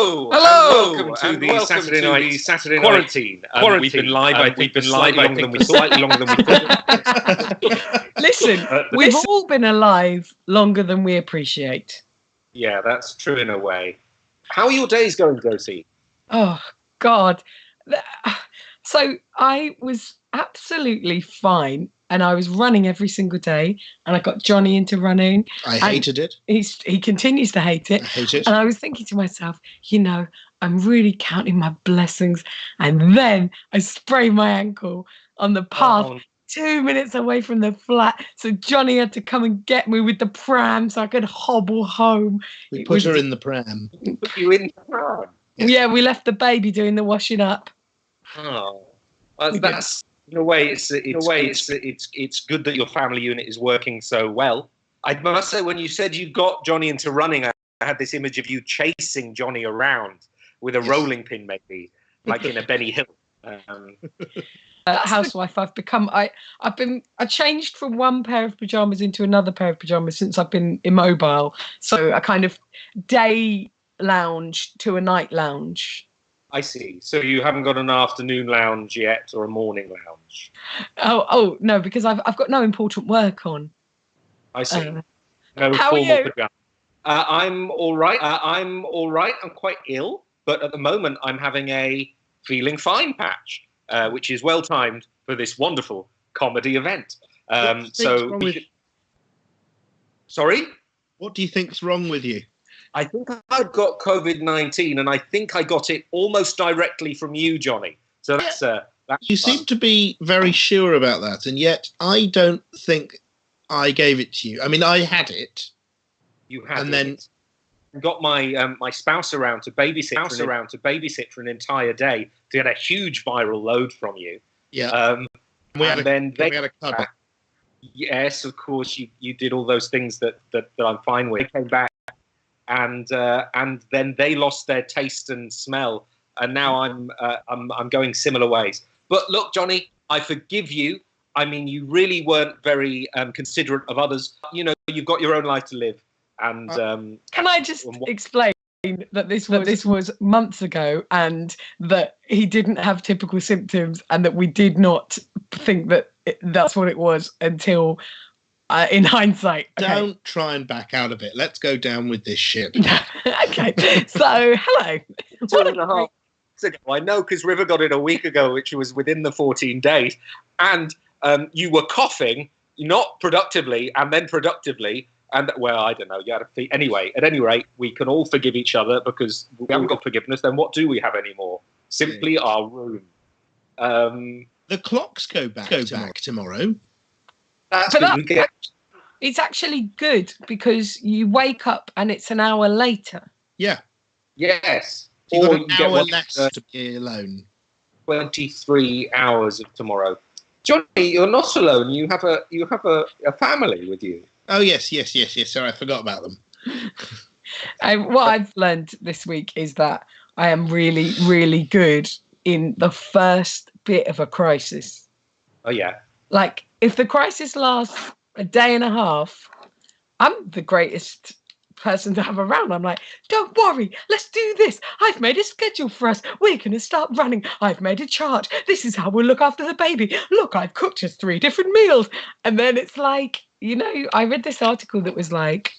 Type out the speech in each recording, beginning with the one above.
Hello, and welcome to the Saturday night quarantine. We've been live. We've been slightly longer than we thought. Listen, we've all been alive longer than we appreciate. Yeah, that's true in a way. How are your days going, Josie? Oh, God. So I was absolutely fine, and I was running every single day, and I got Jonny into running. I hated it. He continues to hate it. I hate it. And I was thinking to myself, I'm really counting my blessings. And then I sprained my ankle on the path 2 minutes away from the flat. So Jonny had to come and get me with the pram so I could hobble home. We put her in the pram. Put you in the pram? Yeah, we left the baby doing the washing up. Oh, that's in a way. It's good that your family unit is working so well. I must say, when you said you got Jonny into running, I had this image of you chasing Jonny around with a rolling pin, maybe like in a Benny Hill. Housewife I've become. I changed from one pair of pajamas into another pair of pajamas since I've been immobile. So a kind of day lounge to a night lounge. I see. So you haven't got an afternoon lounge yet, or a morning lounge? Oh no, because I've got no important work on. I see. No how formal are you? pajamas. I'm all right. I'm quite ill, but at the moment I'm having a feeling fine patch, which is well timed for this wonderful comedy event. Sorry? What do you think's wrong with you? I think I've got COVID-19, and I think I got it almost directly from you, Jonny. So that's you fun. seem to be very sure about that, and yet I don't think I gave it to you. I mean, I had it. You had and it. Then got my my spouse around to babysit for an entire day to get a huge viral load from you. Yeah. We had a cuddle. Yes, of course. You did all those things that I'm fine with. They came back, and then they lost their taste and smell, and now I'm going similar ways. But look, Jonny, I forgive you. I mean, you really weren't very considerate of others. You know, you've got your own life to live. And can I just explain that this was months ago, and that he didn't have typical symptoms, and that we did not think that that's what it was until in hindsight. Okay? Don't try and back out of it. Let's go down with this ship. Okay, so hello. 2.5 weeks ago, I know, because River got it a week ago, which was within the 14 days, and you were coughing, not productively, and then productively. And well, I don't know. You had a fee. Anyway, at any rate, we can all forgive each other, because we haven't got forgiveness. Then what do we have anymore? Simply our room. The clocks go back tomorrow. It's actually good, because you wake up and it's an hour later. Yeah. Yes. So you've got an hour less to be alone. 23 hours of tomorrow. Jonny, you're not alone. You have a family with you. Oh, yes. Sorry, I forgot about them. What I've learned this week is that I am really, really good in the first bit of a crisis. Oh, yeah. Like, if the crisis lasts a day and a half, I'm the greatest person to have around. I'm like, don't worry, let's do this. I've made a schedule for us. We're going to start running. I've made a chart. This is how we'll look after the baby. Look, I've cooked us 3 different meals. And then it's like, I read this article that was like,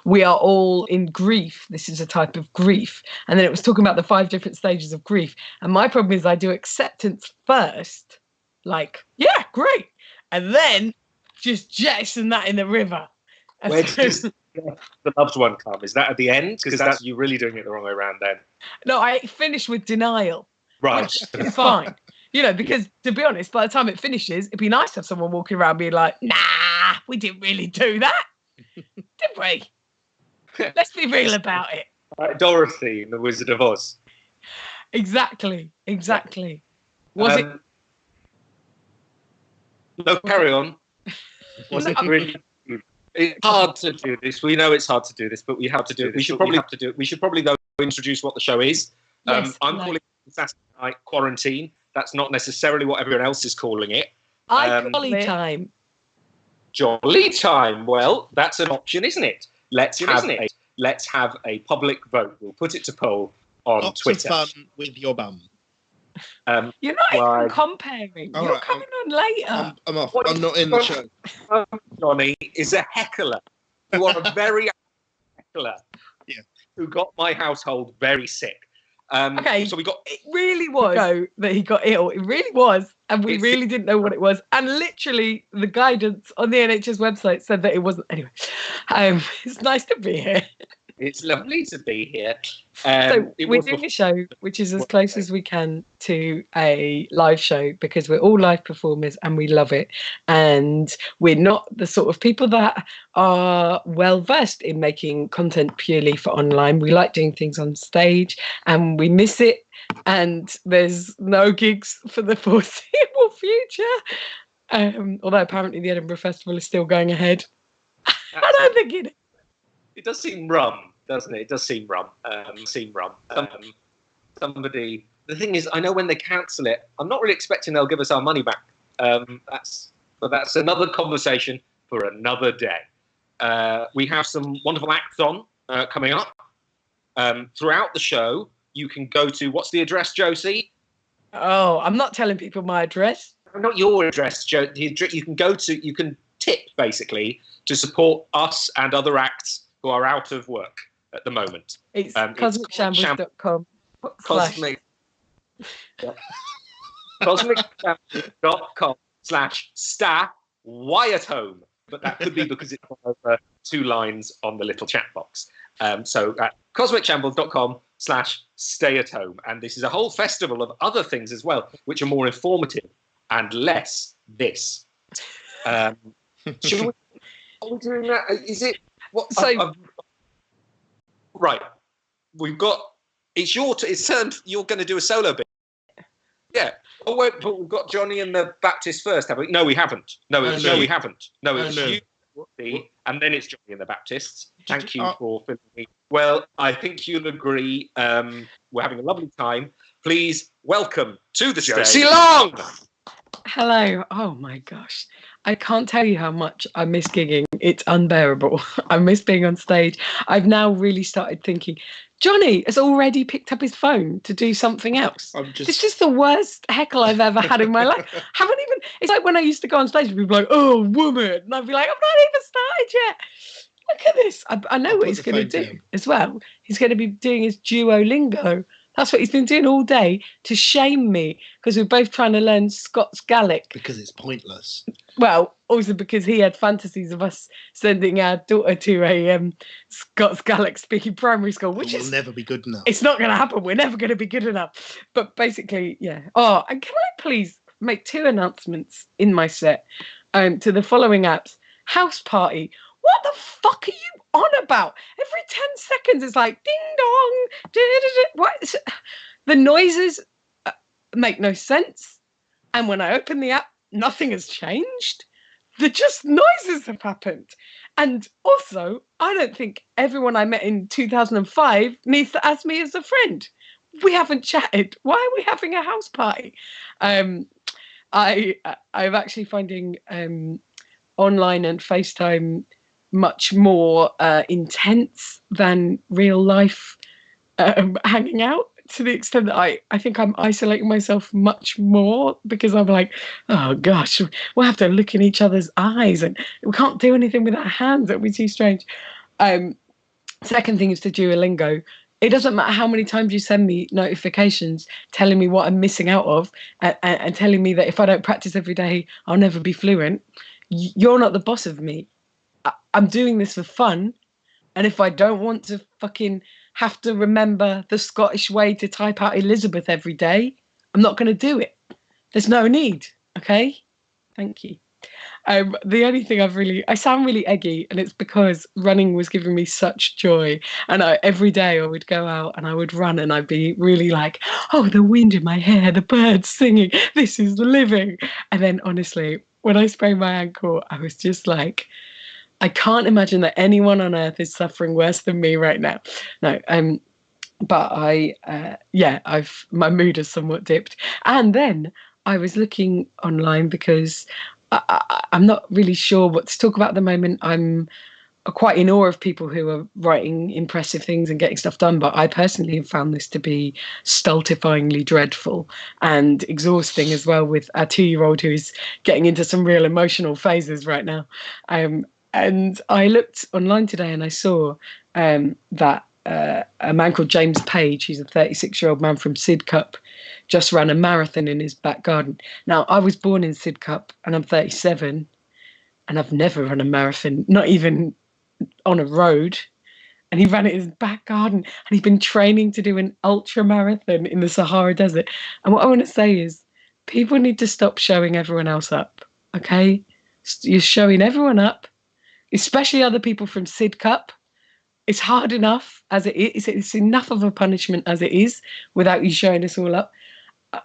we are all in grief. This is a type of grief. And then it was talking about the 5 different stages of grief. And my problem is I do acceptance first. Like, yeah, great. And then just jettison that in the river. Where does the loved one come? Is that at the end? Because that's you really doing it the wrong way around then. No, I finish with denial. Right. It's fine. Because to be honest, by the time it finishes, it'd be nice to have someone walking around being like, nah, we didn't really do that. Did we? Let's be real about it. Dorothy in The Wizard of Oz. Exactly. Was it? No, carry on. Was it really? It's hard to do this. We know it's hard to do this, but we have to do it. We should probably though introduce what the show is. Yes, I'm calling it Saturday Night Quarantine. That's not necessarily what everyone else is calling it. Jolly time. Jolly time. Well, that's an option, isn't it? Let's have let's have a public vote. We'll put it to poll on Lots Twitter. of fun with your bum. You're not Well, even comparing. All You're right, coming on later. I'm off. What I'm is- not in the show. Jonny is a heckler. You are a very heckler. Yeah. Who got my household very sick. Okay. So we got. It really was that he got ill. It really was. And we really didn't know what it was. And literally the guidance on the NHS website said that it wasn't. Anyway, it's nice to be here. It's lovely to be here. So we're doing a show which is as close as we can to a live show because we're all live performers and we love it. And we're not the sort of people that are well versed in making content purely for online. We like doing things on stage and we miss it. And there's no gigs for the foreseeable future. Although apparently the Edinburgh Festival is still going ahead. I don't think it is. It does seem rum, doesn't it? It does seem rum. Somebody. The thing is, I know when they cancel it, I'm not really expecting they'll give us our money back. That's another conversation for another day. We have some wonderful acts on coming up. Throughout the show, you can go to, what's the address, Josie? Oh, I'm not telling people my address. Not your address, Joe. You can tip basically to support us and other acts who are out of work at the moment. It's cosmicshambles.com. cosmicshambles.com/stay@home. But that could be because it's over 2 lines on the little chat box. So at cosmicshambles.com/stay@home. And this is a whole festival of other things as well, which are more informative and less this. Should we, are we doing that? Is it? What? So, right. We've got. It's your. It's turn. You're going to do a solo bit. Yeah. Oh wait, but we've got Jonny and the Baptist first, have we? No, we haven't. No, we haven't. No, it's you, and then it's Jonny and the Baptists. Thank you for filming me. Well, I think you'll agree. We're having a lovely time. Please welcome to the stage. Josie Long. hello. Oh my gosh. I can't tell you how much I miss gigging. It's unbearable. I miss being on stage. I've now really started thinking, Jonny has already picked up his phone to do something else. This is the worst heckle I've ever had in my life. Haven't even. It's like when I used to go on stage, people be like, "Oh, woman," and I'd be like, "I'm not even started yet. Look at this." I know what he's going to do as well. He's going to be doing his Duolingo. That's what he's been doing all day to shame me because we're both trying to learn Scots Gaelic. Because it's pointless. Well, also because he had fantasies of us sending our daughter to a Scots Gaelic speaking primary school, which will never be good enough. It's not going to happen. We're never going to be good enough. But basically, yeah. Oh, and can I please make 2 announcements in my set to the following apps? House Party. What the fuck are you on about? Every 10 seconds, it's like ding dong. What? The noises make no sense. And when I open the app, nothing has changed. Just noises have happened. And also, I don't think everyone I met in 2005 needs to ask me as a friend. We haven't chatted. Why are we having a house party? I'm actually finding online and FaceTime much more intense than real life hanging out, to the extent that I think I'm isolating myself much more because I'm like, oh gosh, we'll have to look in each other's eyes and we can't do anything with our hands. It'll be too strange. Second thing is to Duolingo. It doesn't matter how many times you send me notifications telling me what I'm missing out of and telling me that if I don't practice every day, I'll never be fluent. You're not the boss of me. I'm doing this for fun. And if I don't want to fucking have to remember the Scottish way to type out Elizabeth every day, I'm not going to do it. There's no need. Okay? Thank you. The only thing I sound really eggy, and it's because running was giving me such joy. And every day I would go out and I would run and I'd be really like, oh, the wind in my hair, the birds singing, this is the living. And then honestly, when I sprained my ankle, I was just like, I can't imagine that anyone on earth is suffering worse than me right now. No, but my mood has somewhat dipped. And then I was looking online because I'm not really sure what to talk about at the moment. I'm quite in awe of people who are writing impressive things and getting stuff done. But I personally have found this to be stultifyingly dreadful and exhausting as well, with our 2-year-old who is getting into some real emotional phases right now. And I looked online today and I saw that a man called James Page, he's a 36-year-old man from Sidcup, just ran a marathon in his back garden. Now, I was born in Sidcup and I'm 37 and I've never run a marathon, not even on a road. And he ran it in his back garden and he's been training to do an ultra marathon in the Sahara Desert. And what I want to say is people need to stop showing everyone else up, okay? You're showing everyone up, especially other people from Sidcup. It's hard enough as it is. It's enough of a punishment as it is without you showing us all up.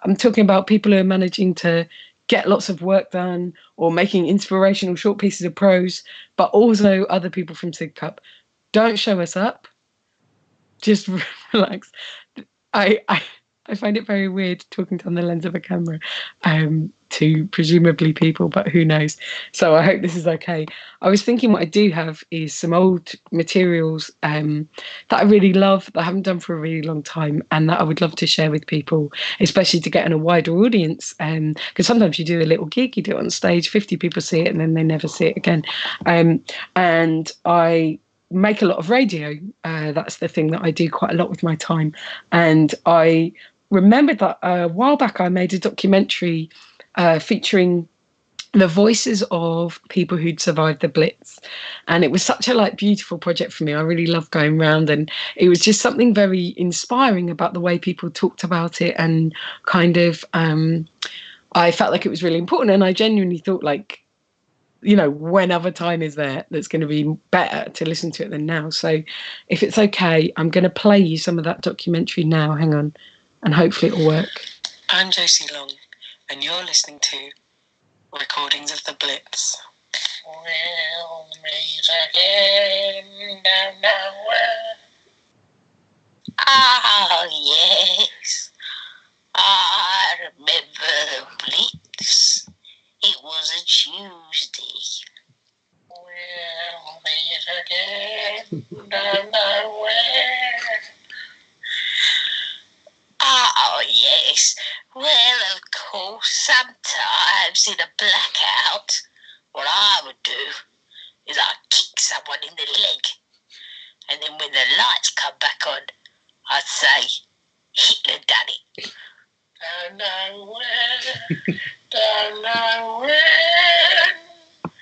I'm talking about people who are managing to get lots of work done or making inspirational short pieces of prose, but also other people from Sidcup. Don't show us up. Just relax. I find it very weird talking down the lens of a camera to presumably people, but who knows? So I hope this is okay. I was thinking what I do have is some old materials that I really love, that I haven't done for a really long time, and that I would love to share with people, especially to get in a wider audience. Because sometimes you do a little gig, you do it on stage, 50 people see it, and then they never see it again. And I make a lot of radio. That's the thing that I do quite a lot with my time. And I remembered that a while back I made a documentary featuring the voices of people who'd survived the Blitz, and it was such a beautiful project for me. I really loved going around, and it was just something very inspiring about the way people talked about it, and kind of I felt like it was really important, and I genuinely thought when other time is there that's going to be better to listen to it than now. So if it's okay, I'm going to play you some of that documentary now. Hang on, and hopefully it'll work. I'm Josie Long, and you're listening to Recordings of the Blitz. We'll meet again down nowhere. Ah, yes. I remember the Blitz. It was a Tuesday. We'll meet again down nowhere. Oh, yes. Well, of course, sometimes in a blackout, what I would do is I'd kick someone in the leg. And then when the lights come back on, I'd say, Hitler done it. Don't know where, don't know when.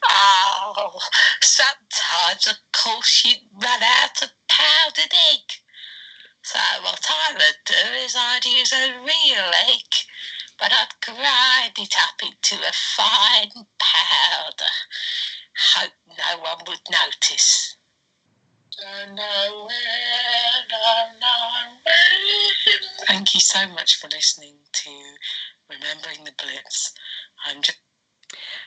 Oh, sometimes, of course, you'd run out of powdered egg. So what I would do is I'd use a real egg, but I'd grind it up into a fine powder. Hope no one would notice. Don't know where, don't know when. Thank you so much for listening to Remembering the Blitz.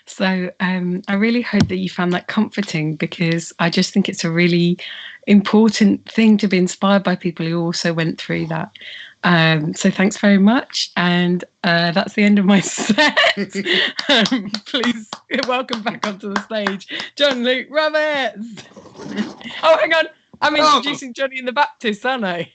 So I really hope that you found that comforting, because I just think it's a really important thing to be inspired by people who also went through that. So thanks very much. And that's the end of my set. Please welcome back onto the stage, John Luke Roberts. Oh, hang on. I'm introducing Johnny and the Baptists, aren't I?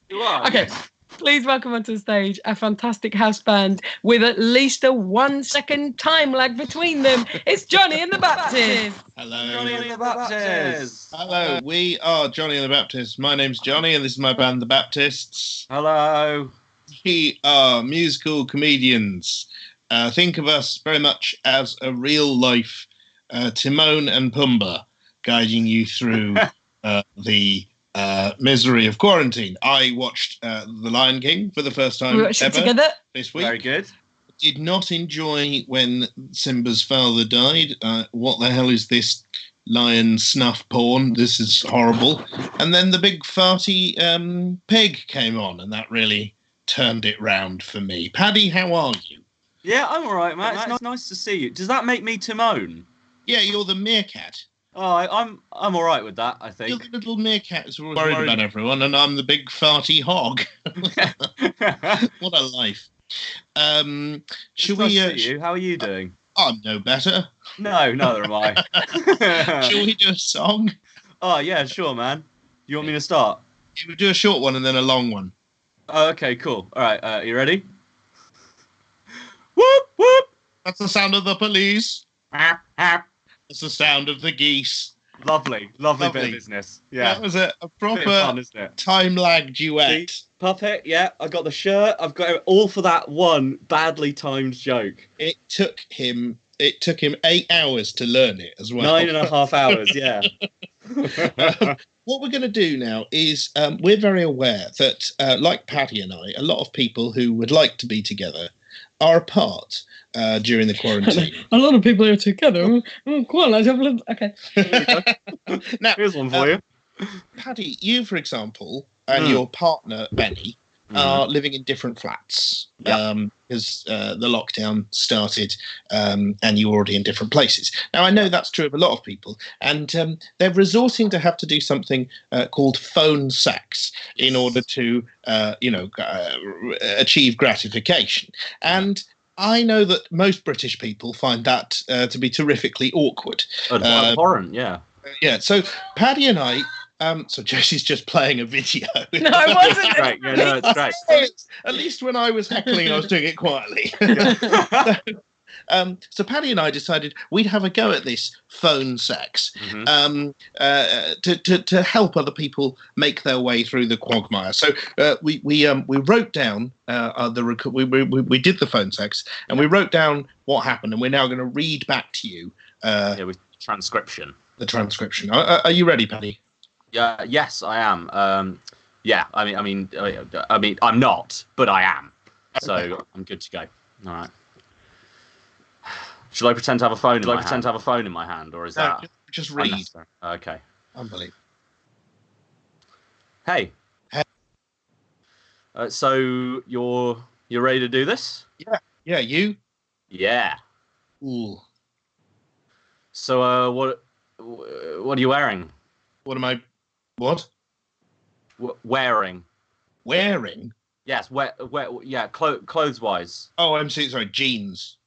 You are. Okay. Please welcome onto the stage a fantastic house band with at least a 1 second time lag between them. It's Johnny and the Baptists. Hello. Johnny and the Baptists. Hello, we are Johnny and the Baptists. My name's Johnny and this is my band, The Baptists. Hello. We are musical comedians. Think of us very much as a real life Timon and Pumbaa guiding you through the misery of quarantine. I watched The Lion King for the first time ever together this week. Very good. Did not enjoy when Simba's father died. What the hell is this lion snuff porn? This is horrible. And then the big farty pig came on, and that really turned it round for me. Paddy, how are you? Yeah, I'm all right, Matt. It's nice to see you. Does that make me Timon? Yeah, you're the meerkat. Oh, I'm all right with that, I think. You're the little meerkat who's always worried about everyone, and I'm the big farty hog. What a life. Shall we? You? How are you doing? I'm no better. No, neither am I. Shall we do a song? Oh, yeah, sure, man. You want me to start? We'll do a short one and then a long one. Oh, okay, cool. All right, you ready? Whoop, whoop. That's the sound of the police. That's the sound of the geese. Lovely bit of business. Yeah. That was a proper fun, isn't it? time lag duet. See? Puppet, yeah. I got the shirt. I've got it all for that one badly timed joke. It took him 8 hours to learn it as well. 9.5 hours, yeah. What we're going to do now is we're very aware that, like Paddy and I, a lot of people who would like to be together are apart during the quarantine. A lot of people are together. Cool. Okay. Now, here's one for you. Paddy, you, for example, and your partner, Benny, are living in different flats because the lockdown started and you're already in different places. Now, I know that's true of a lot of people, and they're resorting to have to do something called phone sex in order to, achieve gratification. And I know that most British people find that to be terrifically awkward. Abhorrent, yeah. Yeah, so Paddy and I... so Josie's just playing a video. No, I wasn't. Great. Yeah, no, it's great. At least when I was heckling, I was doing it quietly. So Paddy and I decided we'd have a go at this phone sex to help other people make their way through the quagmire. So we wrote down we did the phone sex and we wrote down what happened, and we're now going to read back to you. With transcription. The transcription. Are you ready, Paddy? Yeah. Yes, I am. I mean, I'm not, but I am. So I'm good to go. All right. Should I pretend to have a phone? In my hand, or is that just read? Okay. Unbelievable. Hey. So you're ready to do this? Yeah. Yeah. You? Yeah. Ooh. So what are you wearing? What am I? What? Wearing. Wearing? Yes. Yeah. Clothes wise. Oh, I'm sorry. Jeans.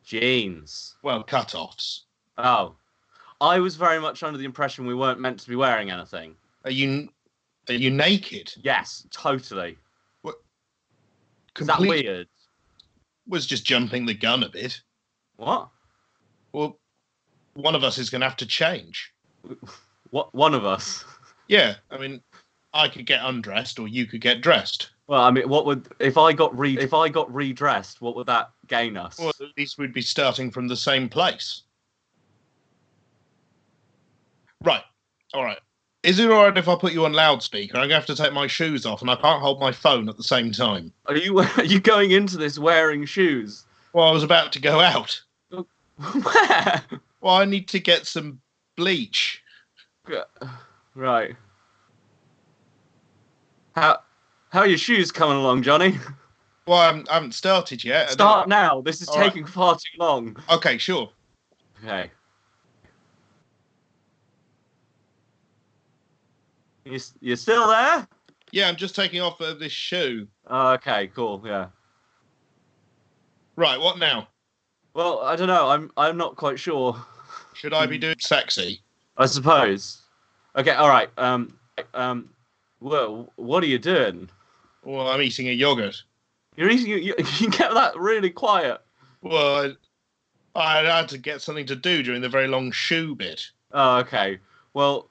Jeans. Well, cut-offs. Oh, I was very much under the impression we weren't meant to be wearing anything. Are you naked? Yes, totally. What? Is that weird? Was just jumping the gun a bit. What? Well, one of us is going to have to change. What? One of us? Yeah, I mean, I could get undressed, or you could get dressed. Well, I mean, what would if I got redressed? What would that gain us? Well, at least we'd be starting from the same place. Right. All right. Is it all right if I put you on loudspeaker? I'm going to have to take my shoes off, and I can't hold my phone at the same time. Are you going into this wearing shoes? Well, I was about to go out. Where? Well, I need to get some bleach. Right. How are your shoes coming along, Johnny? Well, I haven't started yet. Start now. This is taking far too long. Okay, sure. Okay. You still there? Yeah, I'm just taking off this shoe. Okay, cool. Yeah. Right, what now? Well, I don't know. I'm not quite sure. Should I be doing sexy? I suppose. Okay. All right. Well, what are you doing? Well, I'm eating a yogurt. You're eating. You kept that really quiet. Well, I had to get something to do during the very long shoe bit. Oh, okay. Well,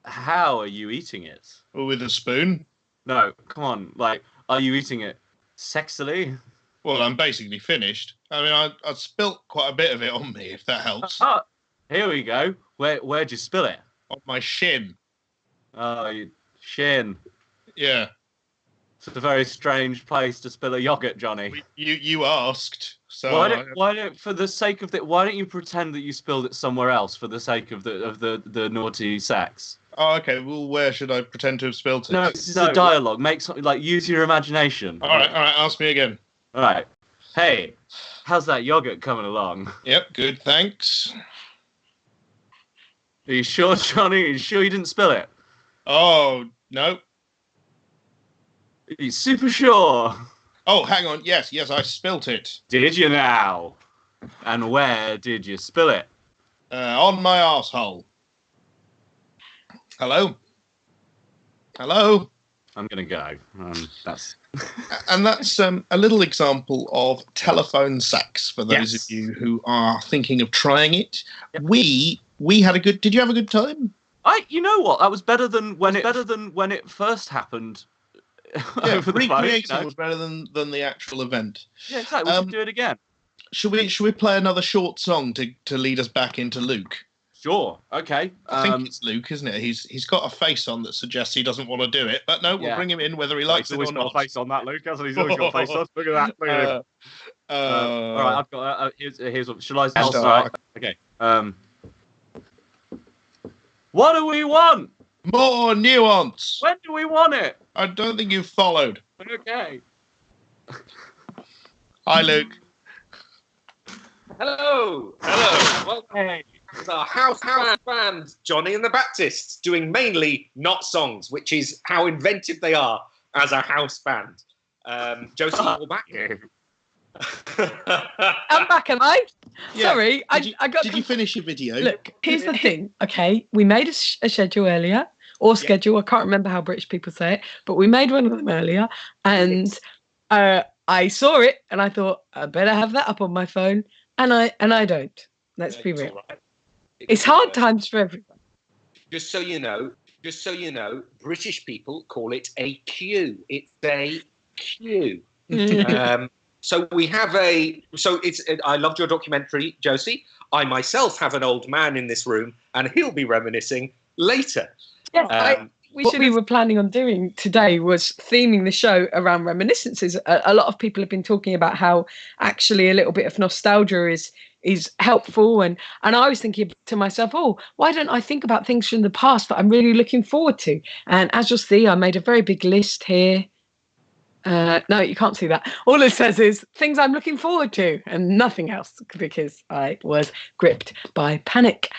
how are you eating it? Well, with a spoon. No, come on. Like, are you eating it sexily? Well, I'm basically finished. I mean, I spilt quite a bit of it on me, if that helps. Oh, here we go. Where'd you spill it? On my shin. Oh, your shin. Yeah. It's a very strange place to spill a yogurt, Johnny. You asked. So why don't for the sake of why don't you pretend that you spilled it somewhere else for the sake of the naughty sex? Oh, okay. Well, where should I pretend to have spilled it? No, this is a dialogue. Make something like use your imagination. All right. Ask me again. All right. Hey, how's that yogurt coming along? Yep. Good. Thanks. Are you sure, Johnny? Are you sure you didn't spill it? Oh no. Are you super sure? Oh, hang on. Yes, I spilt it. Did you now? And where did you spill it? On my arsehole. Hello? Hello? I'm going to go. That's... And that's a little example of telephone sex for those of you who are thinking of trying it. Yep. We had a good... Did you have a good time? You know what? That was better than when it first happened. Yeah, Over the phone, recreating was better than the actual event. Yeah, exactly. We should do it again. Should we play another short song to lead us back into Luke? Sure. Okay. I think it's Luke, isn't it? He's got a face on that suggests he doesn't want to do it, but no, we'll bring him in whether he likes it or not. He's always got a face on that, Luke, hasn't he? He's always got a face on. Look at that. Look at him. All right, I've got. Here's what. Shall I start? Okay. What do we want? More nuance. When do we want it? I don't think you've followed. Okay. Hi, Luke. Hello. Well, it's our house band, Johnny and the Baptists, doing mainly not songs, which is how inventive they are as a house band. Josie, you're back. I'm back, am I? Yeah. Sorry, I got. Did you finish your video? Look, here's the thing. Okay, we made a schedule earlier, or schedule. I can't remember how British people say it, but we made one of them earlier, and I saw it, and I thought I better have that up on my phone, and I don't. Let's be real. Right. It's hard times for everyone. Just so you know, British people call it a queue. It's a queue. So we have I loved your documentary, Josie. I myself have an old man in this room, and he'll be reminiscing later. Yes, what we were planning on doing today was theming the show around reminiscences. A lot of people have been talking about how actually a little bit of nostalgia is helpful, and I was thinking to myself, oh, why don't I think about things from the past that I'm really looking forward to? And as you'll see, I made a very big list here. No, you can't see that. All it says is things I'm looking forward to and nothing else, because I was gripped by panic.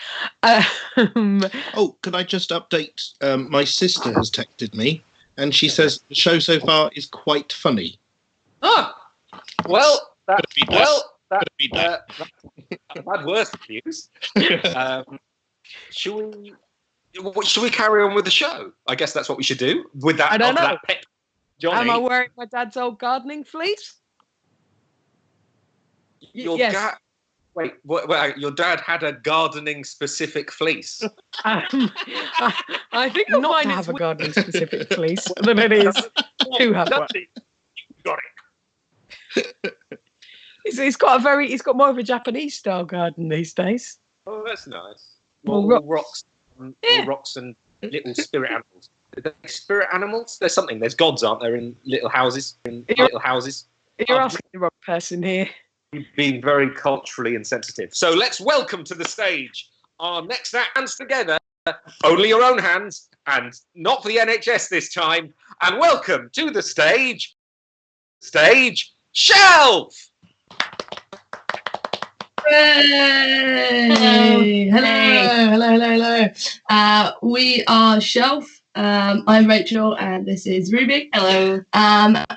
Oh, could I just update? My sister has texted me, and she says the show so far is quite funny. Ah, well, I've had worse news. Should we carry on with the show? I guess that's what we should do. With that, I don't know. That pep, Johnny. Am I wearing my dad's old gardening fleece? Yes. Wait, your dad had a gardening specific fleece. I think not to have a gardening specific fleece than it is to have one. Got it. He's got more of a Japanese style garden these days. Oh, that's nice. Well, rocks and little spirit animals. Are they spirit animals? There's something. There's gods, aren't there, in little houses? You're asking the wrong person here. You've been very culturally insensitive. So let's welcome to the stage our next hands together. Only your own hands, and not for the NHS this time. And welcome to the stage, Shelf. Hey! Hello. We are Shelf. I'm Rachel, and this is Ruby. Hello.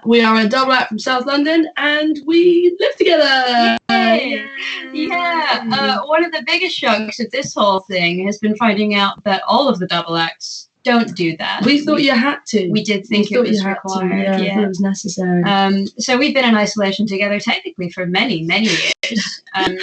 We are a double act from South London, and we live together. Yay. Yeah. One of the biggest shocks of this whole thing has been finding out that all of the double acts don't do that. We thought you had to. We did think it was required. Yeah, it was necessary. So we've been in isolation together technically for many, many years. And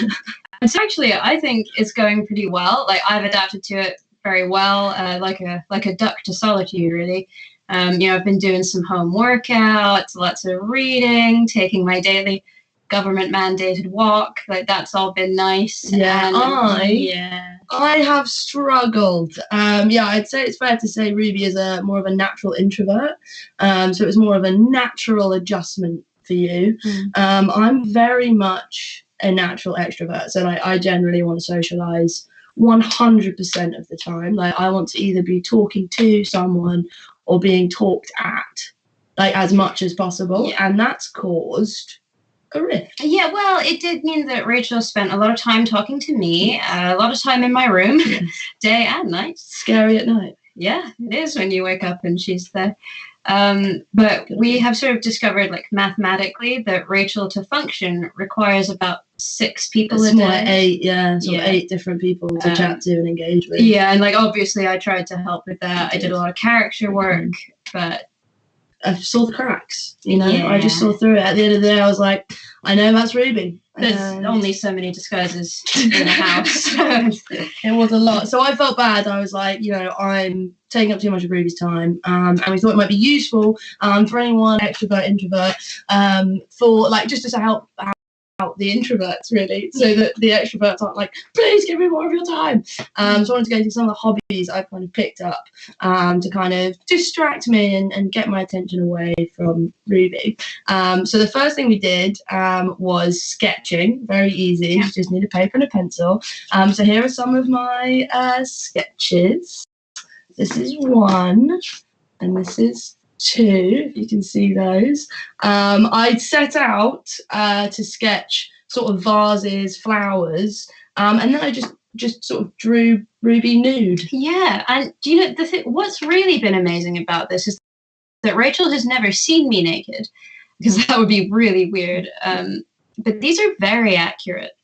so actually, I think it's going pretty well. Like, I've adapted to it very well, like a duck to solitude, really. I've been doing some home workouts, lots of reading, taking my daily government mandated walk. Like, that's all been nice. Yeah, I have struggled. I'd say it's fair to say Ruby is more of a natural introvert. So it was more of a natural adjustment for you. I'm very much a natural extrovert, so I generally want to socialize 100% of the time. Like, I want to either be talking to someone or being talked at, like, as much as possible, and that's caused a rift. Yeah, well, it did mean that Rachel spent a lot of time talking to me, a lot of time in my room, day and night. Scary at night. Yeah, it is when you wake up and she's there. But we have sort of discovered, like, mathematically, that Rachel to function requires about 6 people a It's more day. like 8, yeah, so Yeah. 8 different people to chat to and engage with. Yeah, and like obviously I tried to help with that. I did a lot of character work, but I saw the cracks, you know. Yeah. I just saw through it. At the end of the day, I was like, I know that's Ruby. there's only so many disguises in the house. It was a lot. So I felt bad. I was like, you know, I'm taking up too much of Ruby's time. And we thought it might be useful for anyone, extrovert, introvert, for like just to help out the introverts, really, so that the extroverts aren't like, please give me more of your time. So I wanted to go through some of the hobbies I've kind of picked up to kind of distract me and get my attention away from Ruby. So the first thing we did was sketching. Very easy. You just need a paper and a pencil. So here are some of my sketches. This is 1 and this is 2, if you can see those. I'd set out to sketch sort of vases, flowers, and then I just sort of drew Ruby nude. Yeah, and do you know what's really been amazing about this is that Rachel has never seen me naked, because that would be really weird. But these are very accurate.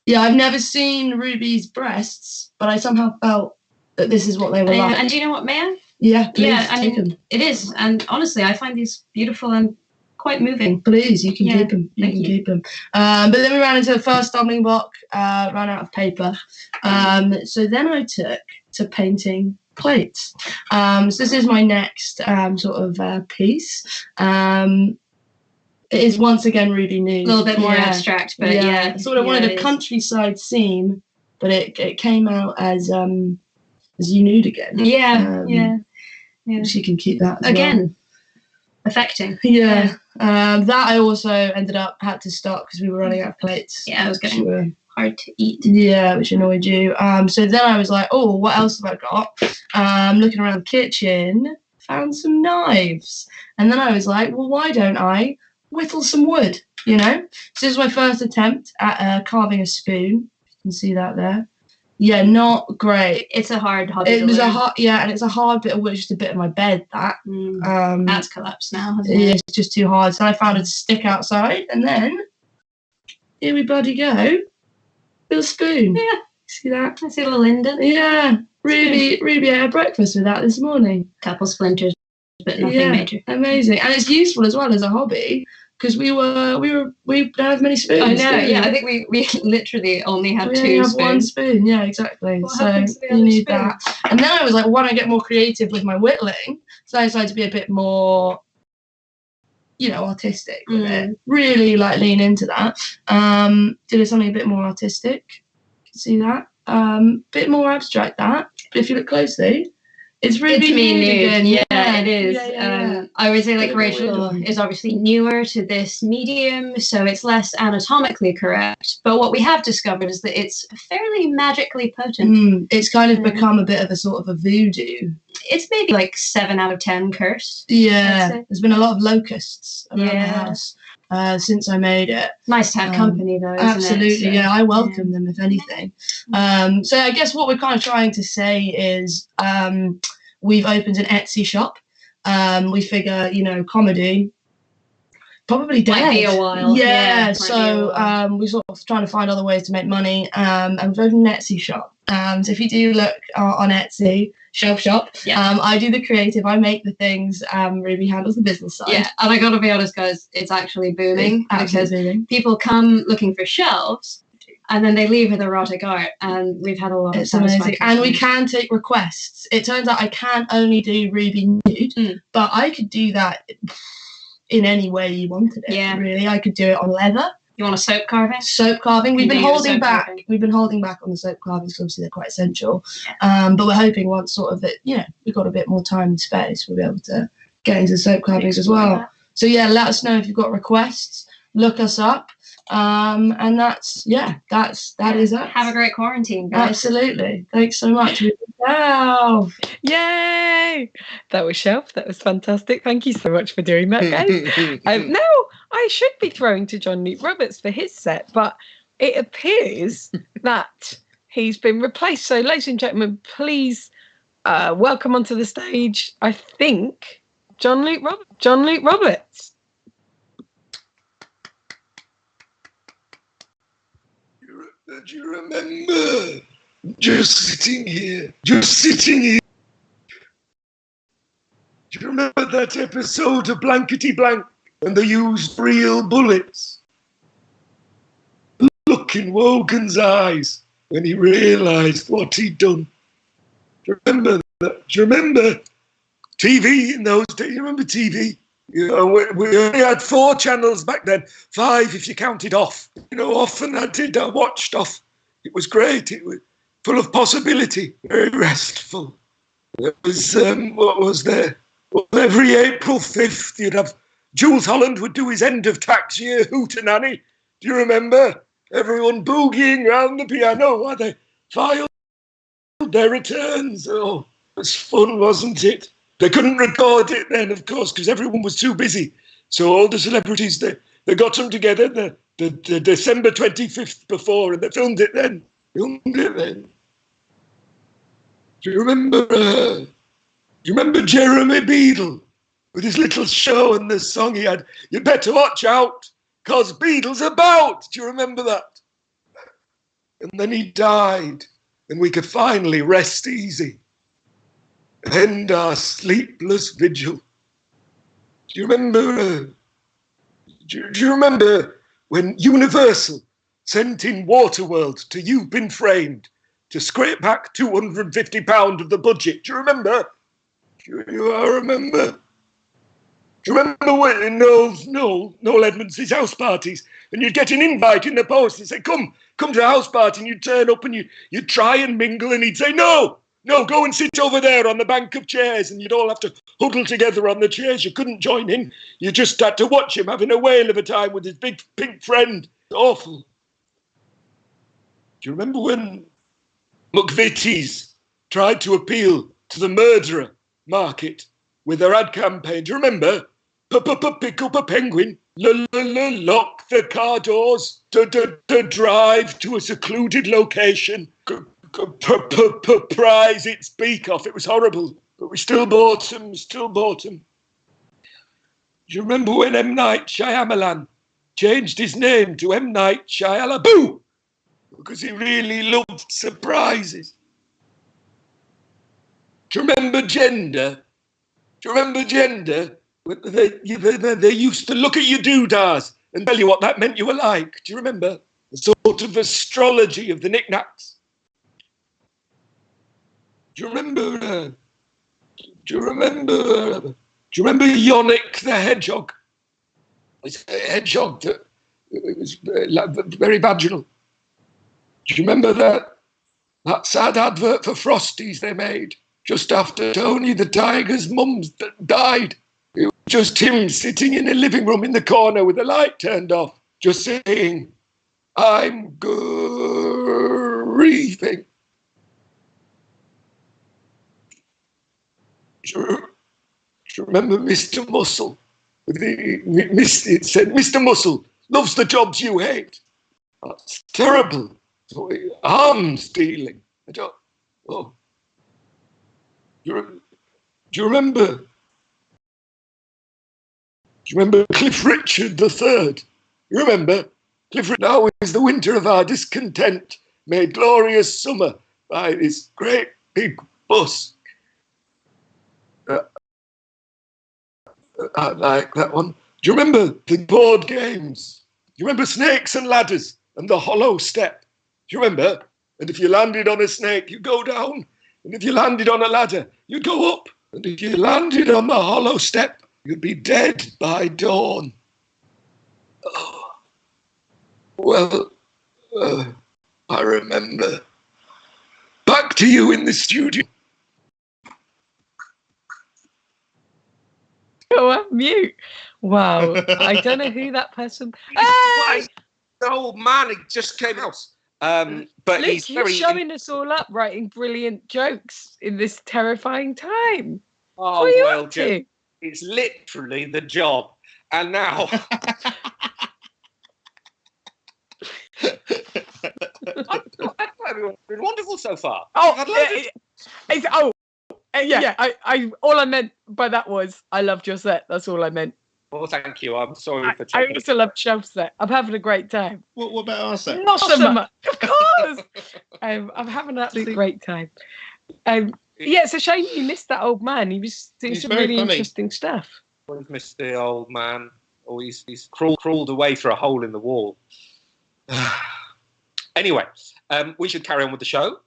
Yeah, I've never seen Ruby's breasts, but I somehow felt that this is what they were like. And do you know what, Maya? Yeah, please I take mean, them. it is, and honestly, I find these beautiful and quite moving. Please, you can Yeah, keep them. You thank can you. keep them. But then we ran into the first stumbling block, ran out of paper. So then I took to painting plates. So this is my next sort of piece. It is once again Ruby nude. A little bit more Yeah. abstract, but yeah. I sort of wanted it a is. countryside scene, but it came out as you nude again. Yeah, yeah. She can keep that as Again, well. affecting. Yeah. That I also had to stop because we were running out of plates. Yeah, it was which getting were- hard to eat. Yeah, which annoyed you. So then I was like, oh, what else have I got? Looking around the kitchen, found some knives. And then I was like, well, why don't I whittle some wood, you know? So this is my first attempt at carving a spoon. You can see that there. Yeah, not great. It's a hard hobby. It to was learn. and it's a hard bit of wood, just a bit of my bed, that. That's collapsed now, hasn't Yeah, it? it's just too hard. So I found a stick outside, and then here we bloody go. Little spoon. Yeah. See that? I see a little Linda. Yeah. Ruby ate her breakfast with that this morning. Couple splinters, but nothing major. Amazing. And it's useful as well as a hobby because we don't have many spoons. I know, do we? yeah. I think we literally only have we 2 only have spoons. 1 spoon, yeah, exactly. What So happened to the you other need spoon? that. And then I was like, why don't I get more creative with my whittling? So I decided to be a bit more, artistic with it. Really lean into that. Did something a bit more artistic. You can see that. Bit more abstract that. But if you look closely, it's really It's me nude. again. Yeah, it is. Yeah. I would say, like, Bit of a weird Rachel one. is obviously newer to this medium, so it's less anatomically correct. But what we have discovered is that it's fairly magically potent. It's kind of become a bit of a sort of a voodoo. It's maybe like 7 out of 10 cursed. Yeah, I'd say. there's been a lot of locusts around the Yeah. house since I made it. Nice to have company, though, isn't Absolutely, it? So, yeah. I welcome them, if anything. So I guess what we're kind of trying to say is we've opened an Etsy shop. We figure, comedy probably dead. Might be a while. Yeah, Might be a so while. we're sort of trying to find other ways to make money. And we've opened an Etsy shop. So if you do look on Etsy, Shelf Shop, I do the creative, I make the things, Ruby handles the business side. Yeah, and I gotta be honest, guys, it's actually booming because Absolutely. people come looking for shelves and then they leave with erotic art, and we've had a lot of It's amazing. satisfaction. And we can take requests. It turns out I can't only do Ruby nude, but I could do that in any way you wanted it. Yeah. Really. I could do it on leather. You want a soap carving? Soap carving. We've Can been do holding soap back. carving. We've been holding back on the soap carvings because obviously they're quite essential. But we're hoping once sort of that, we've got a bit more time and space, we'll be able to get into soap carvings as well. That. So yeah, let us know if you've got requests. Look us up. And that is us. Have a great quarantine, guys. Absolutely. Thanks so much. Wow. Yay! That was Shelf. That was fantastic. Thank you so much for doing that, guys. Now, I should be throwing to John Luke Roberts for his set, but it appears that he's been replaced. So, ladies and gentlemen, please welcome onto the stage, I think, John Luke Roberts. Do you remember just sitting here? Do you remember that episode of Blankety Blank when they used real bullets? The look in Wogan's eyes when he realised what he'd done. Do you remember that? Do you remember TV in those days? You remember TV? You know, we only had 4 channels back then, 5 if you counted off. You know, often I watched off. It was great. It was full of possibility, very restful. There was, what was there? Well, every April 5th, you'd have Jules Holland would do his end of tax year hootenanny. Do you remember? Everyone boogieing round the piano while they filed their returns. Oh, it was fun, wasn't it? They couldn't record it then, of course, because everyone was too busy. So all the celebrities, they got them together the December 25th before, and they filmed it then. Do you remember Jeremy Beadle with his little show and the song he had? You better watch out, 'cause Beadle's about. Do you remember that? And then he died, and we could finally rest easy. End our sleepless vigil. Do you remember? Do you remember when Universal sent in Waterworld to You've Been Framed to scrape back £250 of the budget? Do you remember? I remember. Do you remember when in Noel Edmonds' house parties, and you'd get an invite in the post and say, come to the house party, and you'd turn up and you'd try and mingle, and he'd say, no, go and sit over there on the bank of chairs, and you'd all have to huddle together on the chairs. You couldn't join in. You just had to watch him having a whale of a time with his big pink friend. Awful. Do you remember when McVitie's tried to appeal to the murderer market with their ad campaign? Do you remember? Pick up a penguin, lock the car doors, drive to a secluded location, prise its beak off. It was horrible, but we still bought them. Do you remember when M. Night Shyamalan changed his name to M. Night Shyalaboo? Because he really loved surprises. Do you remember Gender? They used to look at your doodahs and tell you what that meant you were like. Do you remember? The sort of astrology of the knickknacks. Do you remember Yonick the hedgehog? It's a hedgehog that it was very vaginal. Do you remember that sad advert for Frosties they made just after Tony the Tiger's mum died? It was just him sitting in a living room in the corner with the light turned off, just saying, I'm grieving. Do you remember Mr. Muscle? It said, Mr. Muscle loves the jobs you hate. That's terrible. Arms dealing. Do you remember? Do you remember Cliff Richard III? You remember? Cliff Richard now is the winter of our discontent, made glorious summer by this great big bus. I like that one. Do you remember the board games? Do you remember Snakes and Ladders and the Hollow Step? Do you remember? And if you landed on a snake, you go down. And if you landed on a ladder, you'd go up. And if you landed on the hollow step, you'd be dead by dawn. Oh. Well, I remember. Back to you in the studio. Oh, I'm mute. Wow. I don't know who that person. Hey! Oh man, it just came out. But Luke, he's very showing us all up writing brilliant jokes in this terrifying time. Oh, what are you well, up to? It's literally the job. And now everyone's been wonderful so far. Oh, I all I meant by that was I loved your set. That's all I meant. Well, thank you. I'm sorry for I taking. also love Shelf's set. I'm having a great time. What about our set? Not so much, of course. I'm having an absolute great time. Yeah, it's a shame you missed that old man. He was doing some very really funny. interesting stuff. Always missed the old man. Or he's crawled away through a hole in the wall. Anyway, we should carry on with the show.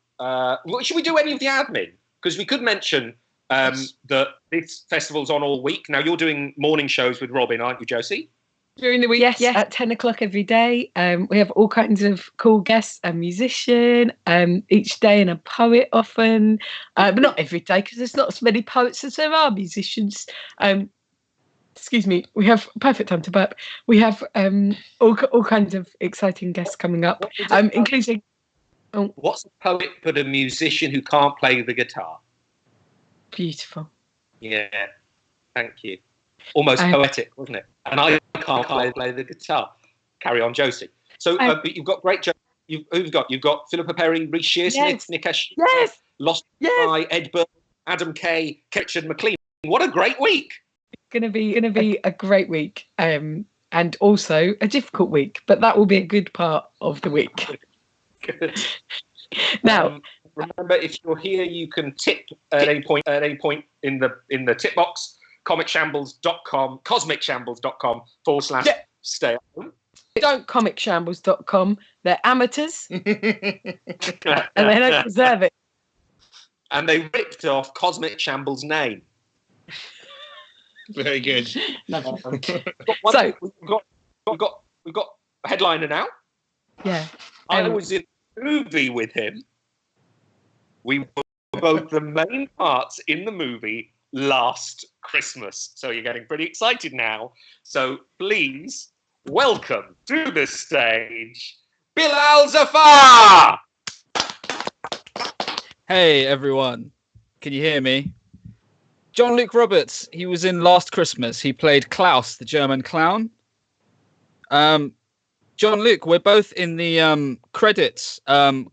Should we do any of the admin? Because we could mention that this festival's on all week. Now, you're doing morning shows with Robin, aren't you, Josie? During the week, yes, at 10 o'clock every day. We have all kinds of cool guests, a musician, each day, and a poet often. But not every day, because there's not as many poets as there are musicians. Excuse me, we have perfect time to burp. We have all kinds of exciting guests coming up, including... What's a poet but a musician who can't play the guitar? Beautiful. Yeah, thank you. Almost poetic, wasn't it? And I can't play the guitar. Carry on, Josie. So you've got great... Who've you got? You've got Philippa Perry, Reece Shearsmith, Nick Ash, Lost by Ed Byrne, Adam Kay, Richard McLean. What a great week! It's gonna be a great week, and also a difficult week, but that will be a good part of the week. Good. Now, remember, if you're here, you can tip at any point in the tip box. comicshambles.com/stay at home. Don't comicshambles.com. They're amateurs, and they don't deserve it. And they ripped off Cosmic Shambles' name. Very good. So we've got a headliner now. Yeah. I was in a movie with him. We were both the main parts in the movie last Christmas. So you're getting pretty excited now. So please welcome to the stage Bilal Zafar. Hey everyone. Can you hear me? John-Luke Roberts, he was in Last Christmas. He played Klaus, the German clown. John-Luke, we're both in the credits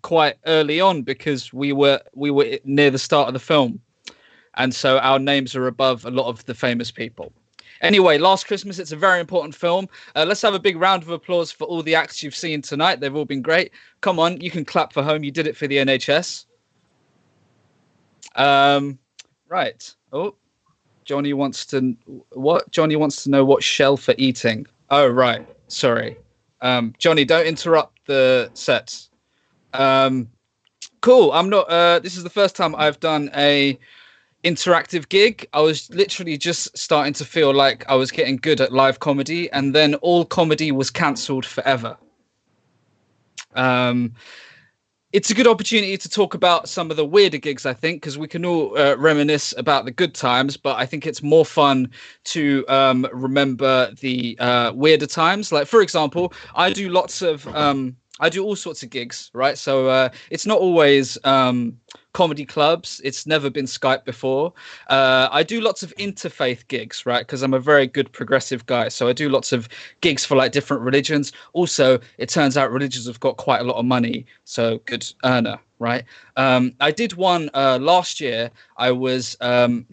quite early on because we were near the start of the film. And so our names are above a lot of the famous people. Anyway, Last Christmas, it's a very important film. Let's have a big round of applause for all the acts you've seen tonight. They've all been great. Come on, you can clap for home. You did it for the NHS. Right. Oh, Johnny wants to know what shell for eating. Oh, right. Sorry. Johnny, don't interrupt the sets. Cool. I'm not. This is the first time I've done a interactive gig. I was literally just starting to feel like I was getting good at live comedy, and then all comedy was cancelled forever. It's a good opportunity to talk about some of the weirder gigs, I think, because we can all reminisce about the good times, but I think it's more fun to remember the weirder times. Like, for example, I do all sorts of gigs, right? So it's not always comedy clubs. It's never been Skype before. I do lots of interfaith gigs, right? Because I'm a very good progressive guy. So I do lots of gigs for like different religions. Also, it turns out religions have got quite a lot of money. So good earner, right? I did one last year. I was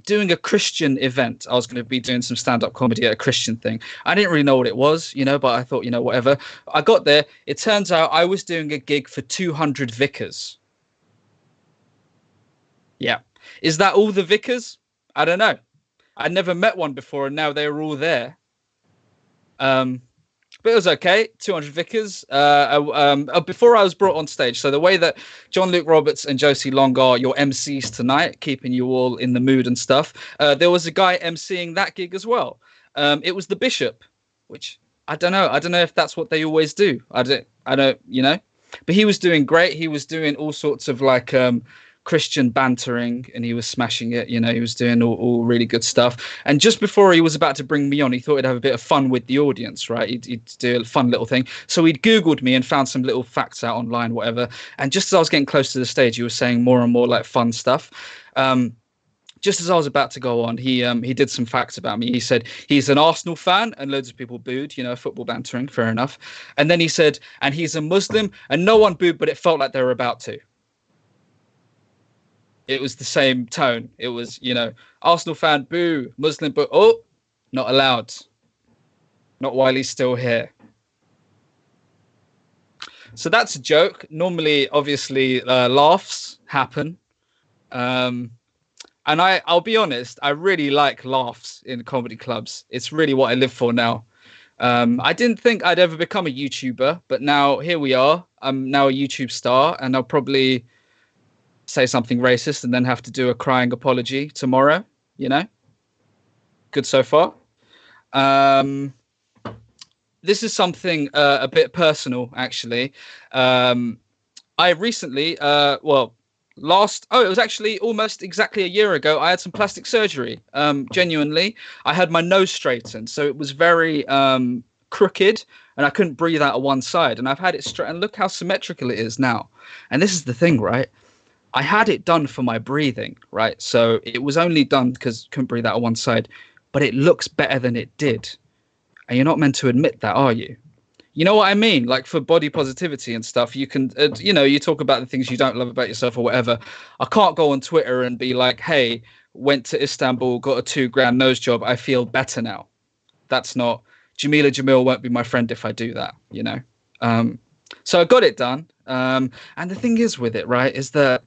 doing a Christian event. I was going to be doing some stand-up comedy at a Christian thing. I didn't really know what it was, but I thought, whatever. I got there. It turns out I was doing a gig for 200 vicars. Yeah. Is that all the vicars? I don't know. I'd never met one before, and now they were all there. But it was okay. 200 vicars. Before I was brought on stage. So the way that John-Luke Roberts and Josie Long are your MCs tonight, keeping you all in the mood and stuff, there was a guy MCing that gig as well. It was the bishop, which I don't know. I don't know if that's what they always do. I don't, But he was doing great. He was doing all sorts of like Christian bantering, and he was smashing it. He was doing all really good stuff. And just before he was about to bring me on, he thought he'd have a bit of fun with the audience, right? He'd do a fun little thing. So he'd Googled me and found some little facts out online, whatever. And just as I was getting close to the stage, he was saying more and more like fun stuff. Just as I was about to go on, he did some facts about me. He said he's an Arsenal fan, and loads of people booed, football bantering, fair enough. And then he said, and he's a Muslim, and no one booed, but it felt like they were about to. it was the same tone. It was, you know, Arsenal fan, boo, Muslim, but oh, not allowed. Not while he's still here. So that's a joke. Normally, obviously, laughs happen. And I'll be honest, I really like laughs in comedy clubs. It's really what I live for now. I didn't think I'd ever become a YouTuber, but now here we are. I'm now a YouTube star, and I'll probably say something racist and then have to do a crying apology tomorrow. You know, good so far. This is something a bit personal, actually. I recently, it was actually almost exactly a year ago, I had some plastic surgery. Genuinely, I had my nose straightened, so it was very crooked, and I couldn't breathe out of one side. And I've had it straight, and look how symmetrical it is now. And this is the thing, right? I had it done for my breathing, right? So it was only done because I couldn't breathe out of one side, but it looks better than it did. And you're not meant to admit that, are you? You know what I mean? Like for body positivity and stuff, you can, you talk about the things you don't love about yourself or whatever. I can't go on Twitter and be like, hey, went to Istanbul, got a $2,000 nose job. I feel better now. That's not, Jamila Jamil won't be my friend if I do that, you know? So I got it done. And the thing is with it, right, is that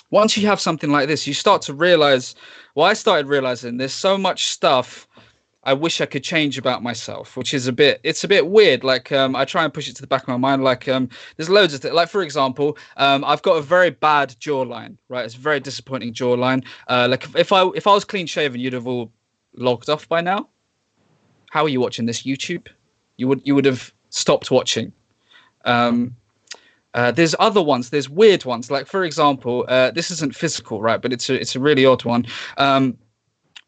once you have something like this, you start to realize, well, I started realizing there's so much stuff I wish I could change about myself, which is it's a bit weird. Like, I try and push it to the back of my mind. Like, there's loads of like, for example, I've got a very bad jawline, right? It's a very disappointing jawline. Like if I was clean shaven, you'd have all logged off by now. How are you watching this? YouTube? You would have stopped watching. There's other ones. There's weird ones. Like, for example, this isn't physical, right? But it's a really odd one.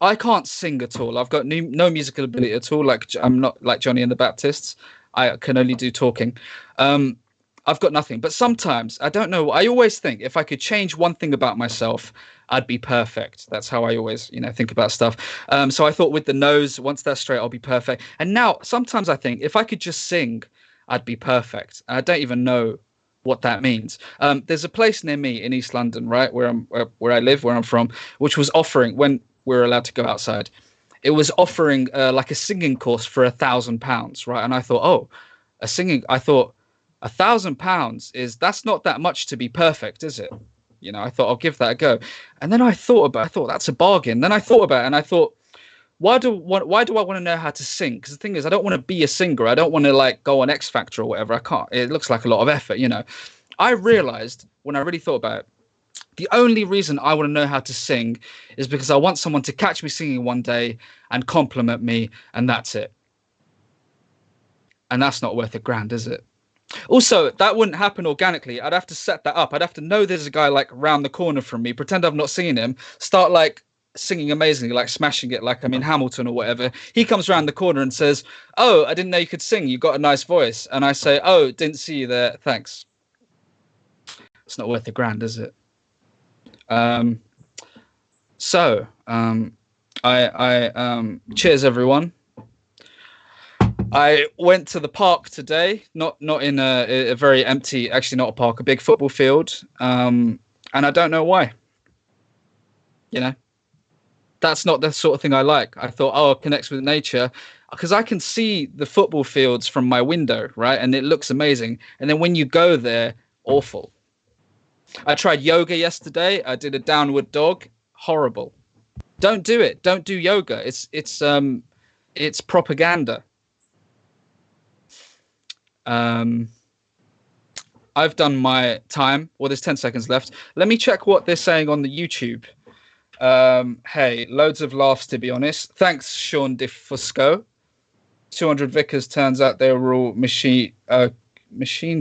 I can't sing at all. I've got no musical ability at all. Like, I'm not like Johnny and the Baptists. I can only do talking. I've got nothing. But sometimes, I don't know. I always think if I could change one thing about myself, I'd be perfect. That's how I always, think about stuff. So I thought with the nose, once that's straight, I'll be perfect. And now sometimes I think if I could just sing, I'd be perfect. I don't even know what that means. There's a place near me in East London, right, where I live, where I'm from, which was offering, when we're allowed to go outside, it was offering like a singing course for £1,000, right? And I thought, I thought £1,000 that's not that much to be perfect, is it? I thought I'll give that a go. And then I thought that's a bargain. Then I thought about it, and I thought, why do I want to know how to sing? Because the thing is, I don't want to be a singer. I don't want to like go on X Factor or whatever. I can't. It looks like a lot of effort, I realized when I really thought about it, the only reason I want to know how to sing is because I want someone to catch me singing one day and compliment me, and that's it. And that's not worth £1,000, is it? Also, that wouldn't happen organically. I'd have to set that up. I'd have to know there's a guy like round the corner from me, pretend I've not seen him, start like singing amazingly, like smashing it like I'm in Hamilton or whatever. He comes around the corner and says, "Oh, I didn't know you could sing. You got a nice voice." And I say, "Oh, didn't see you there. Thanks." It's not worth £1,000, is it? Cheers everyone. I went to the park today, not in a very empty, actually not a park, a big football field. And I don't know why. That's not the sort of thing I like. I thought, it connects with nature, because I can see the football fields from my window, right? And it looks amazing. And then when you go there, awful. I tried yoga yesterday. I did a downward dog. Horrible. Don't do it. Don't do yoga. It's propaganda. I've done my time. Well, there's 10 seconds left. Let me check what they're saying on the YouTube. Hey, loads of laughs, to be honest. Thanks, Sean DeFusco. 200 Vickers. Turns out they were all machine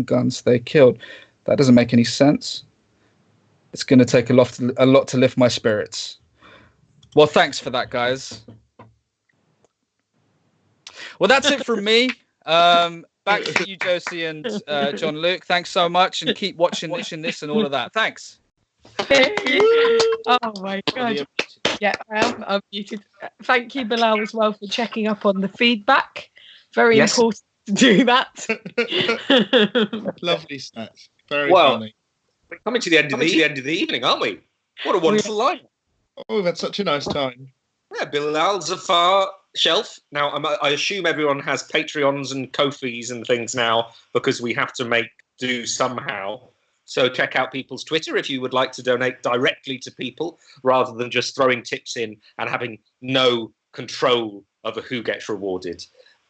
guns they killed. That doesn't make any sense. It's going to take a lot to lift my spirits. Well, thanks for that, guys. Well, that's it from me. Back to you, Josie and John Luke. Thanks so much, and keep watching this and all of that. Thanks. Oh my God. Yeah, I am unmuted. Thank you, Bilal, as well, for checking up on the feedback. Very important to do that. Lovely stats. Very funny. We're coming to the end of the evening, aren't we? What a wonderful line. Oh, we've had such a nice time. Yeah, Bilal Zafar shelf. Now, I assume everyone has Patreons and Ko-fis and things now because we have to make do somehow. So check out people's Twitter if you would like to donate directly to people rather than just throwing tips in and having no control over who gets rewarded.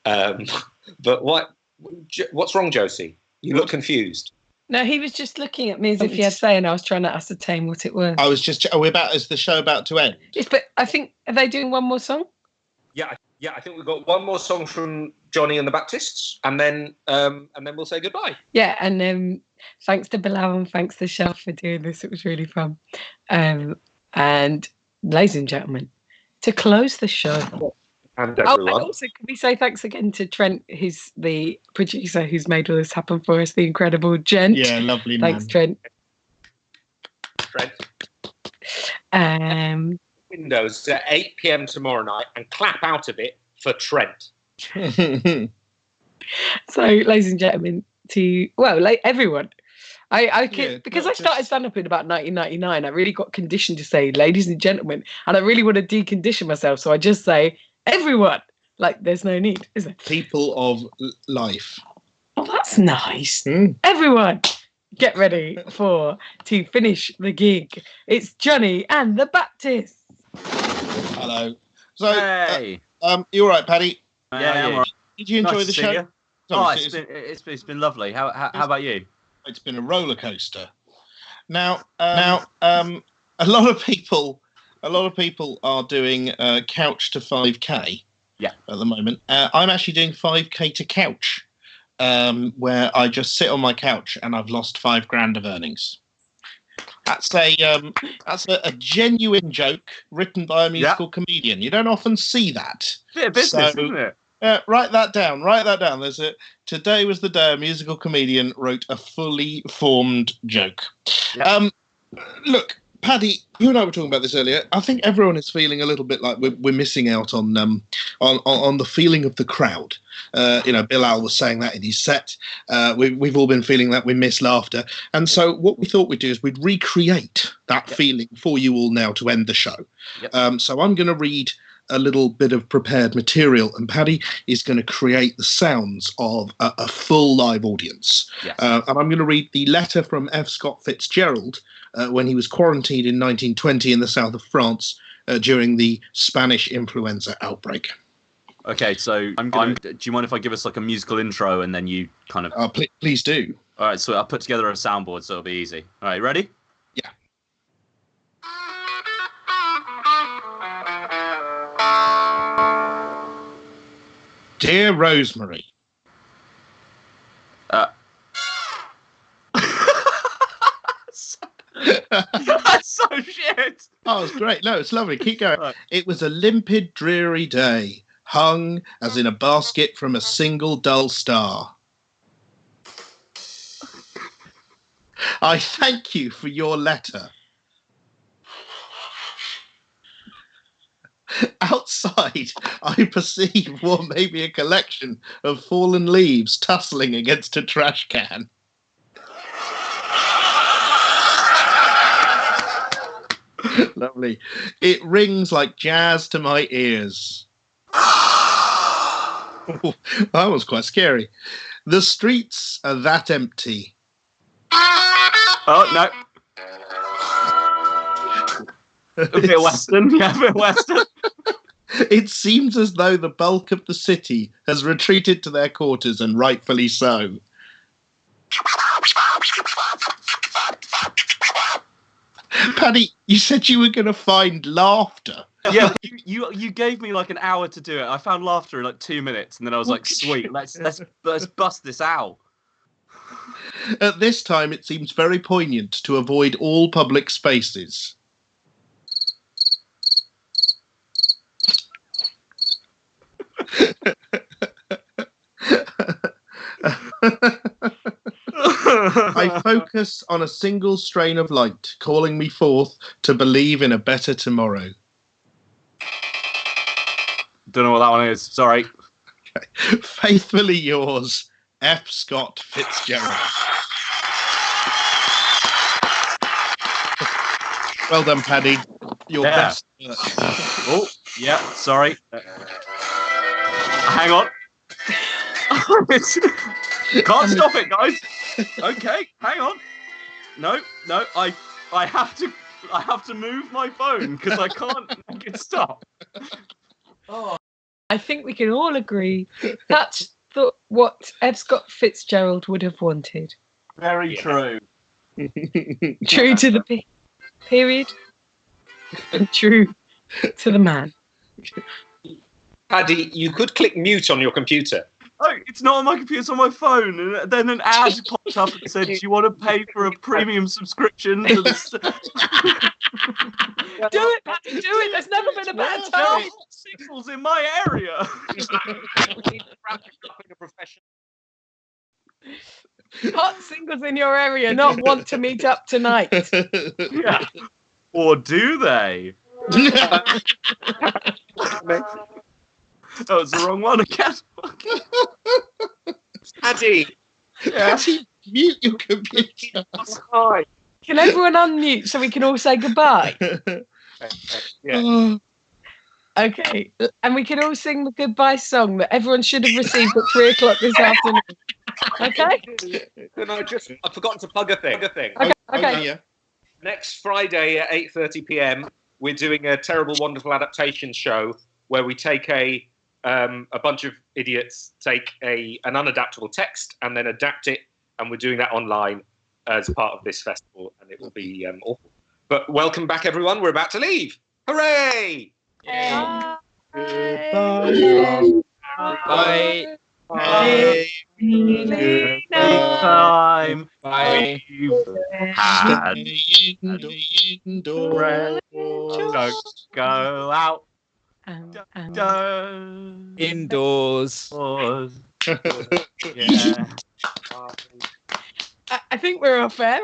But what's wrong, Josie? You look confused. No, he was just looking at me as if he had say, and I was trying to ascertain what it was. I was just. Is the show about to end? Yes, but I think, are they doing one more song? Yeah. I think we've got one more song from Jonny and the Baptists, and then we'll say goodbye. Yeah, and thanks to Bilal and thanks to Shelf for doing this. It was really fun. And ladies and gentlemen, to close the show. And everyone. And also, can we say thanks again to Trent, who's the producer who's made all this happen for us, the incredible gent. Yeah, lovely Thanks, man. Trent. Windows at 8 p.m. tomorrow night and clap out of it for Trent. So, ladies and gentlemen, everyone. I started stand-up in about 1999. I really got conditioned to say ladies and gentlemen, and I really want to decondition myself, so I just say everyone. Like, there's no need, is there? People of life. Oh, that's nice. Everyone, get ready to finish the gig. It's Jonny and the Baptists. Hello. So, Hey. You all right, Paddy? Yeah, I'm all right. Did you enjoy Nice the to show? see you. Oh, it's been lovely. How about you? It's been a roller coaster. Now, a lot of people are doing couch to 5K. Yeah. At the moment, I'm actually doing 5K to couch, where I just sit on my couch and I've lost $5,000 of earnings. That's a genuine joke written by a musical comedian. You don't often see that. Bit of business, isn't it? Write that down. Today was the day a musical comedian wrote a fully formed joke. Yeah. Look, Paddy, you and I were talking about this earlier. I think everyone is feeling a little bit like we're missing out on the feeling of the crowd. Bilal was saying that in his set. We've all been feeling that we miss laughter, and so what we thought we'd do is we'd recreate that feeling for you all now to end the show. Yep. So I'm going to read a little bit of prepared material, and Paddy is going to create the sounds of a full live audience. Yes. And I'm going to read the letter from F. Scott Fitzgerald when he was quarantined in 1920 in the south of France during the Spanish influenza outbreak. Okay, so do you mind if I give us like a musical intro and then you kind of... Please do. All right, so I'll put together a soundboard so it'll be easy. All right, ready? Yeah. Dear Rosemary. That's so shit. Oh, it's great. No, it's lovely. Keep going. Right. It was a limpid, dreary day, hung as in a basket from a single dull star. I thank you for your letter. Outside, I perceive what may be a collection of fallen leaves tussling against a trash can. Lovely. It rings like jazz to my ears. Oh, that was quite scary. The streets are that empty. Oh, no. A bit Western. Yeah, a bit Western. It seems as though the bulk of the city has retreated to their quarters, and rightfully so. Paddy, you said you were going to find laughter. Yeah, you gave me like an hour to do it. I found laughter in like 2 minutes, and then I was like, "Sweet, let's bust this out." At this time, it seems very poignant to avoid all public spaces. I focus on a single strain of light, calling me forth to believe in a better tomorrow. Don't know what that one is. Sorry. Okay. Faithfully yours, F. Scott Fitzgerald. Well done, Paddy. Your Yeah. best. Oh, yeah. Sorry. Hang on. Can't stop it, guys. Okay, hang on. No. I have to move my phone because I can't make it stop. Oh. I think we can all agree that's what F. Scott Fitzgerald would have wanted. Very true. True to the period and true to the man. Paddy, you could click mute on your computer. Oh, it's not on my computer, it's on my phone. And then an ad popped up and said, do you want to pay for a premium subscription to this? Do it, Paddy, do it. There's never been a bad time. Signals in my area. Hot singles in your area not want to meet up tonight. Yeah. Or do they? That was the wrong one again. Paddy, Paddy, mute your computer. hi. Can everyone unmute so we can all say goodbye? Yeah. Okay, and we can all sing the goodbye song that everyone should have received at 3 o'clock this afternoon. Okay? Can I've forgotten to plug a thing. Okay. Yeah. Next Friday at 8:30 p.m. we're doing a Terrible Wonderful Adaptation show where we take a bunch of idiots take an unadaptable text and then adapt it, and we're doing that online as part of this festival, and it will be awful. But welcome back, everyone. We're about to leave. Hooray! Bye. Bye. Hey. Good time. Bye. Had Indoors. go out. Indoors. Yeah. I think we're off air.